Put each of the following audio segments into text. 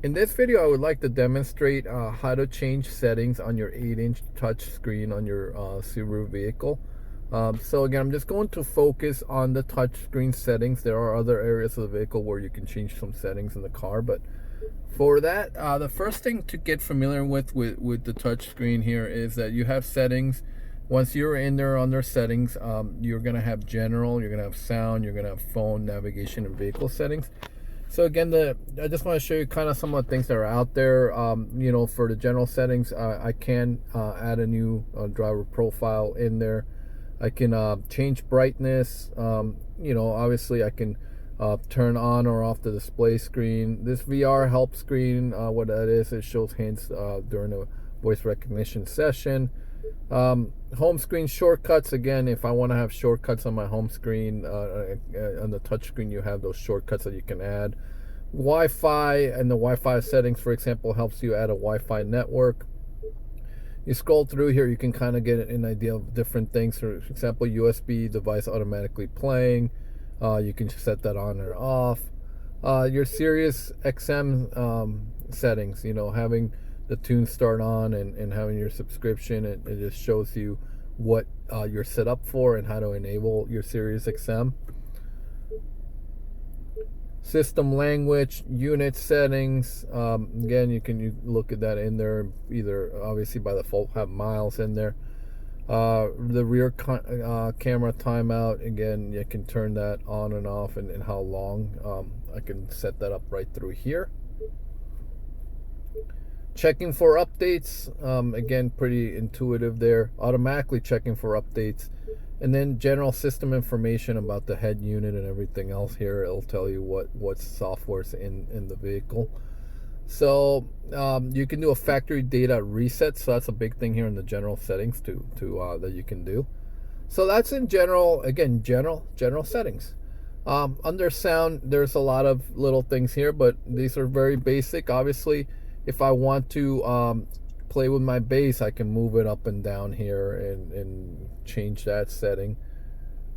In this video, I would like to demonstrate how to change settings on your 8-inch touch screen on your Subaru vehicle. So again, I'm just going to focus on the touch screen settings. There are other areas of the vehicle where you can change some settings in the car, but for that, the first thing to get familiar with the touch screen here is that you have settings. Once you're in there under settings, you're gonna have general, you're gonna have sound, you're gonna have phone, navigation, and vehicle settings. So again, I just want to show you kind of some of the things that are out there. For the general settings, I can add a new driver profile in there. I can change brightness. Obviously I can turn on or off the display screen. This VR help screen, what that is, it shows hints during a voice recognition session. Home screen shortcuts, again, if I want to have shortcuts on my home screen, on the touch screen, you have those shortcuts that you can add. Wi-Fi, and the Wi-Fi settings, for example, helps you add a Wi-Fi network. You scroll through here, you can kind of get an idea of different things. For example, USB device automatically playing, you can set that on or off. Your Sirius XM settings, having the tune start on and having your subscription, it just shows you what you're set up for and how to enable your Sirius XM. System language, unit settings, again, you look at that in there. Either obviously by default have miles in there. The rear camera timeout, again, you can turn that on and off, and how long. I can set that up right through here. Checking for updates, again, pretty intuitive there. Automatically checking for updates. And then general system information about the head unit and everything else here. It'll tell you what software's in the vehicle. So you can do a factory data reset. So that's a big thing here in the general settings that you can do. So that's in general, again, general settings. Under sound, there's a lot of little things here, but these are very basic. Obviously, if I want to play with my bass, I can move it up and down here and change that setting.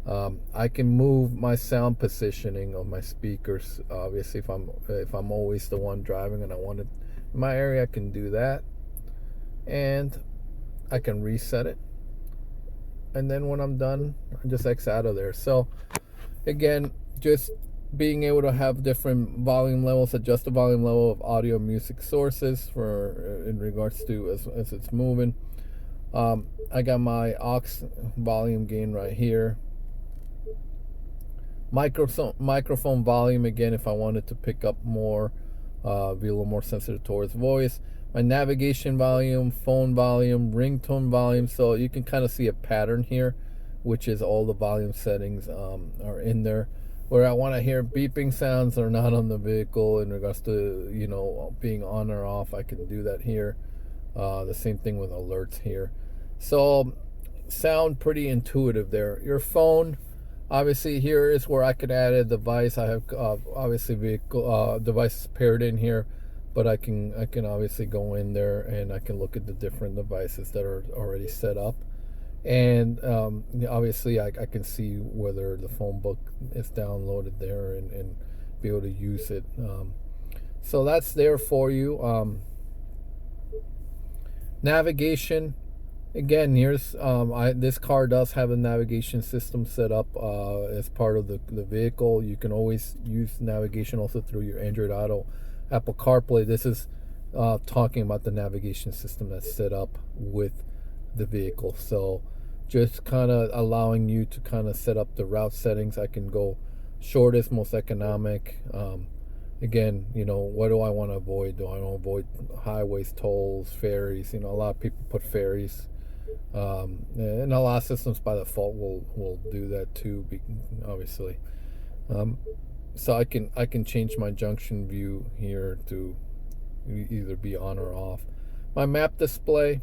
I can move my sound positioning of my speakers. Obviously, if I'm always the one driving and I want it in my area, I can do that, and I can reset it. And then when I'm done, I just X out of there. So again, just being able to have different volume levels, adjust the volume level of audio and music sources for in regards to as it's moving. I got my aux volume gain right here. Microphone volume, again, if I wanted to pick up more, be a little more sensitive towards voice. My navigation volume, phone volume, ringtone volume. So you can kind of see a pattern here, which is all the volume settings are in there. Where I want to hear beeping sounds are not on the vehicle in regards to being on or off, I can do that here. The same thing with alerts here. So sound pretty intuitive there. Your phone, obviously, here is where I could add a device. I have obviously vehicle devices paired in here, but I can obviously go in there and I can look at the different devices that are already set up. And obviously I can see whether the phone book is downloaded there and be able to use it. So that's there for you. Navigation, again, here's this car does have a navigation system set up as part of the vehicle. You can always use navigation also through your Android Auto, Apple CarPlay. This is talking about the navigation system that's set up with the vehicle. So just kind of allowing you to kind of set up the route settings. I can go shortest, most economic. Again, what do I want to avoid? Do I want to avoid highways, tolls, ferries? A lot of people put ferries, and a lot of systems by default will do that too, obviously. So I can change my junction view here to either be on or off. My map display,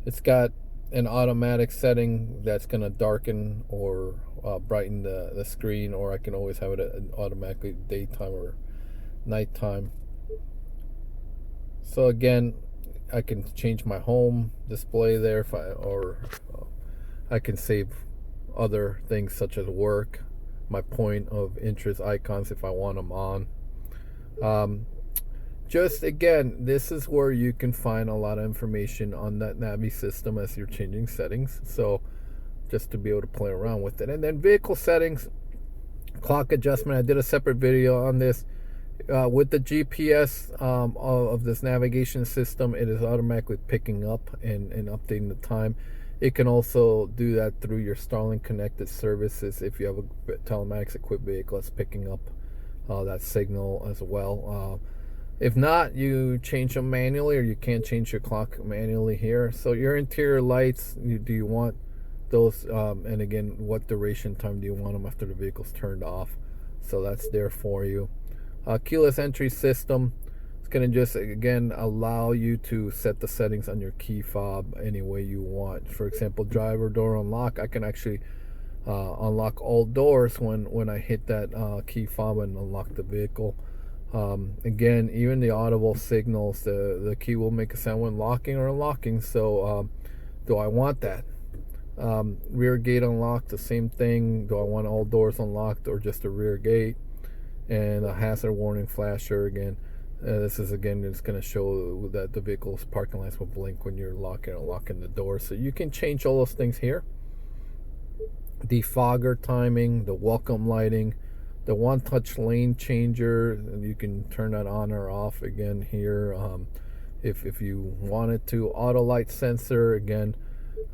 it's got an automatic setting that's going to darken or brighten the screen, or I can always have it automatically daytime or nighttime. So again, I can change my home display there or I can save other things such as work, my point of interest icons if I want them on. just again, this is where you can find a lot of information on that Navi system as you're changing settings. So just to be able to play around with it. And then vehicle settings, clock adjustment. I did a separate video on this. With the GPS of this navigation system, it is automatically picking up and updating the time. It can also do that through your Starlink connected services. If you have a telematics equipped vehicle, it's picking up that signal as well. If not, you change them manually, or you can't change your clock manually here. So your interior lights, do you want those? And again, what duration time do you want them after the vehicle's turned off? So that's there for you. Keyless entry system. It's going to just, again, allow you to set the settings on your key fob any way you want. For example, driver door unlock. I can actually unlock all doors when I hit that key fob and unlock the vehicle. Again, even the audible signals, the key will make a sound when locking or unlocking. So do I want that? Rear gate unlocked, the same thing. Do I want all doors unlocked or just a rear gate? And a hazard warning flasher. Again, this is it's going to show that the vehicle's parking lights will blink when you're locking or unlocking the door. So you can change all those things here. Defogger timing, the welcome lighting, the one touch lane changer, you can turn that on or off again here if you wanted to. Auto light sensor, again,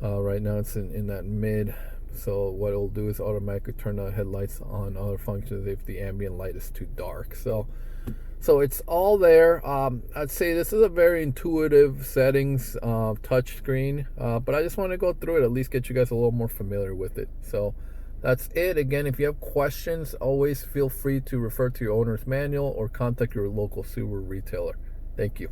right now it's in that mid. So what it'll do is automatically turn the headlights on other functions if the ambient light is too dark. So it's all there. I'd say this is a very intuitive settings touch screen, but I just want to go through it, at least get you guys a little more familiar with it. So that's it. Again, if you have questions, always feel free to refer to your owner's manual or contact your local Subaru retailer. Thank you.